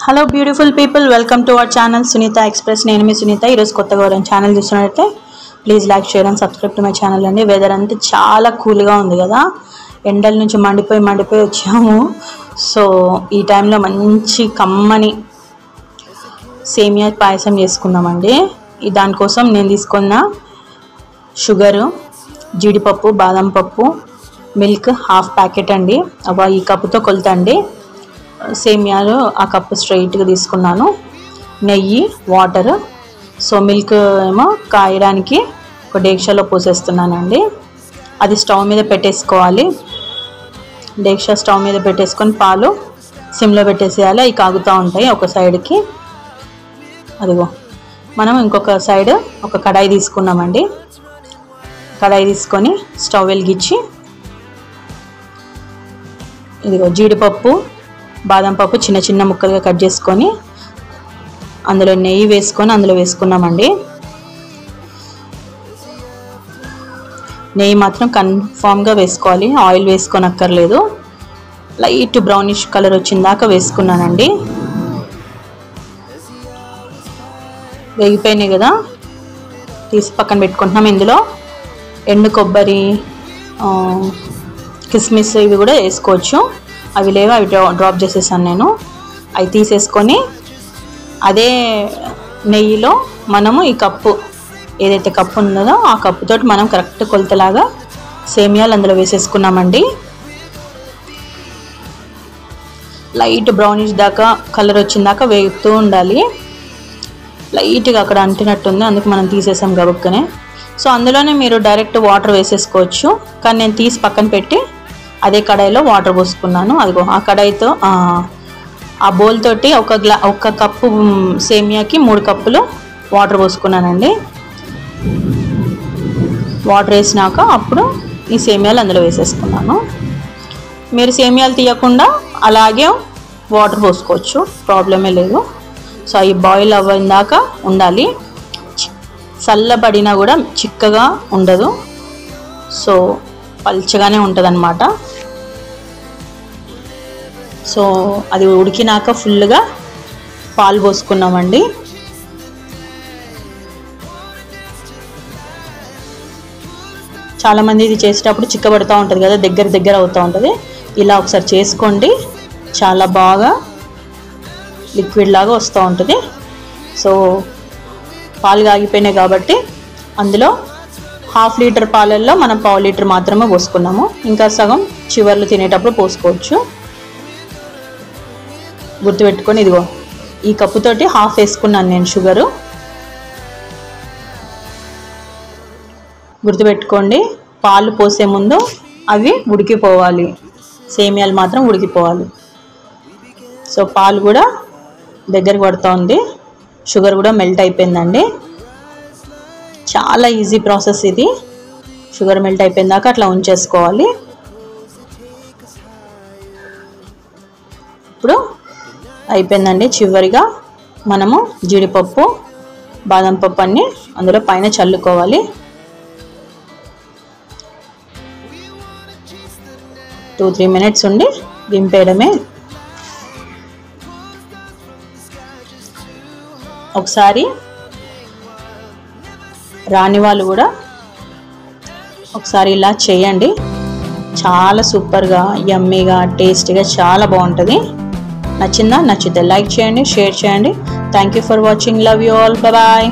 Hello beautiful people, welcome to our channel Sunitha express. నేను మీ సునీత. ఈరోజు కొత్తగా ఎవరైనా ఛానల్ చూస్తున్నట్లయితే please like, share and subscribe to my channel అండి. వెదర్ అంతా చాలా కూల్గా ఉంది కదా, ఎండల నుంచి మండిపోయి వచ్చాము. సో ఈ టైంలో మంచి కమ్మని సేమియా పాయసం చేసుకుందామండి. దానికోసం నేను తీసుకున్న షుగరు, జీడిపప్పు, బాదం పప్పు, మిల్క్ హాఫ్ ప్యాకెట్ అండి. ఈ కప్పుతో కొలుతండి. సేమియాలు ఆ కప్పు స్ట్రైట్గా తీసుకున్నాను. నెయ్యి, వాటర్. సో మిల్క్ ఏమో కాయడానికి ఒక డేక్షాలో పోసేస్తున్నానండి. అది స్టవ్ మీద పెట్టేసుకోవాలి. డేక్షా స్టవ్ మీద పెట్టేసుకొని పాలు సిమ్లో పెట్టేసేయాలి. అవి కాగుతూ ఉంటాయి ఒక సైడ్కి. అదిగో మనం ఇంకొక సైడ్ ఒక కడాయి తీసుకున్నామండి. కడాయి తీసుకొని స్టవ్ వెలిగించి ఇదిగో జీడిపప్పు, బాదం పప్పు చిన్న చిన్న ముక్కలుగా కట్ చేసుకొని అందులో నెయ్యి వేసుకొని అందులో వేసుకున్నామండి. నెయ్యి మాత్రం కన్ఫామ్గా వేసుకోవాలి, ఆయిల్ వేసుకోనక్కర్లేదు. లైట్ బ్రౌనిష్ కలర్ వచ్చిందాకా వేసుకున్నానండి. వేగిపోయినాయి కదా, తీసి పక్కన పెట్టుకుంటున్నాం. ఇందులో ఎండు కొబ్బరి, కిస్మిస్ ఇవి కూడా వేసుకోవచ్చు. అవి లేవు, అవి డ్రాప్ చేసేసాను నేను. అవి తీసేసుకొని అదే నెయ్యిలో మనము ఈ కప్పు ఏదైతే కప్పు ఉన్నదో ఆ కప్పుతోటి మనం కరెక్ట్ కొలతలాగా సేమియాలు అందులో వేసేసుకున్నామండి. లైట్ బ్రౌనిష్ దాకా కలర్ వచ్చిందాకా వేగుతూ ఉండాలి. లైట్గా అక్కడ అంటినట్టుంది, అందుకు మనం తీసేసాం గబుక్కనే. సో అందులోనే మీరు డైరెక్ట్ వాటర్ వేసేసుకోవచ్చు, కానీ నేను తీసి పక్కన పెట్టి అదే కడాయిలో వాటర్ పోసుకున్నాను. అదిగో ఆ కడాయితో ఆ బౌల్ తోటి ఒక కప్పు సేమియాకి 3 కప్పులు వాటర్ పోసుకున్నానండి. వాటర్ వేసినాక అప్పుడు ఈ సేమియాలు అందులో వేసేసుకున్నాను. మీరు సేమియాలు తీయకుండా అలాగే వాటర్ పోసుకోవచ్చు, ప్రాబ్లమే లేదు. సో అవి బాయిల్ అవ్వదాక ఉండాలి. చల్లబడినా కూడా చిక్కగా ఉండదు, సో పల్చగానే ఉంటుంది అన్నమాట. సో అది ఉడికినాక ఫుల్గా పాలు పోసుకున్నామండి. చాలామంది ఇది చేసేటప్పుడు చిక్కబడుతూ ఉంటుంది కదా, దగ్గర అవుతూ ఉంటుంది. ఇలా ఒకసారి చేసుకోండి, చాలా బాగా లిక్విడ్ లాగా వస్తూ ఉంటుంది. సో పాలు కాగిపోయినాయి కాబట్టి అందులో 1/2 లీటర్ పాలల్లో మనం 1/4 లీటర్ మాత్రమే పోసుకున్నాము. ఇంకా సగం చివర్లు తినేటప్పుడు పోసుకోవచ్చు. గుర్తుపెట్టుకొని ఇదిగో ఈ కప్పుతోటి 1/2 వేసుకున్నాను నేను షుగరు. గుర్తుపెట్టుకోండి, పాలు పోసే ముందు అవి ఉడికిపోవాలి, సేమియాలు మాత్రం ఉడికిపోవాలి. సో పాలు కూడా దగ్గరికి పడుతూ ఉంది, షుగర్ కూడా మెల్ట్ అయిపోయిందండి. చాలా ఈజీ ప్రాసెస్ ఇది. షుగర్ మెల్ట్ అయిపోయిందాక అట్లా ఉంచేసుకోవాలి. ఇప్పుడు అయిపోయిందండి. చివరిగా మనము జీడిపప్పు, బాదం పప్పు అన్నీ అందులో పైన చల్లుకోవాలి. 2-3 మినిట్స్ ఉండి దింపేయడమే. ఒకసారి రాని వాళ్ళు కూడా ఒకసారి ఇలా చేయండి. చాలా సూపర్గా, యమ్మీగా, టేస్టీగా చాలా బాగుంటుంది. నచ్చిందా? నచ్చితే లైక్ చేయండి, షేర్ చేయండి. Thank you for watching. Love you all. Bye.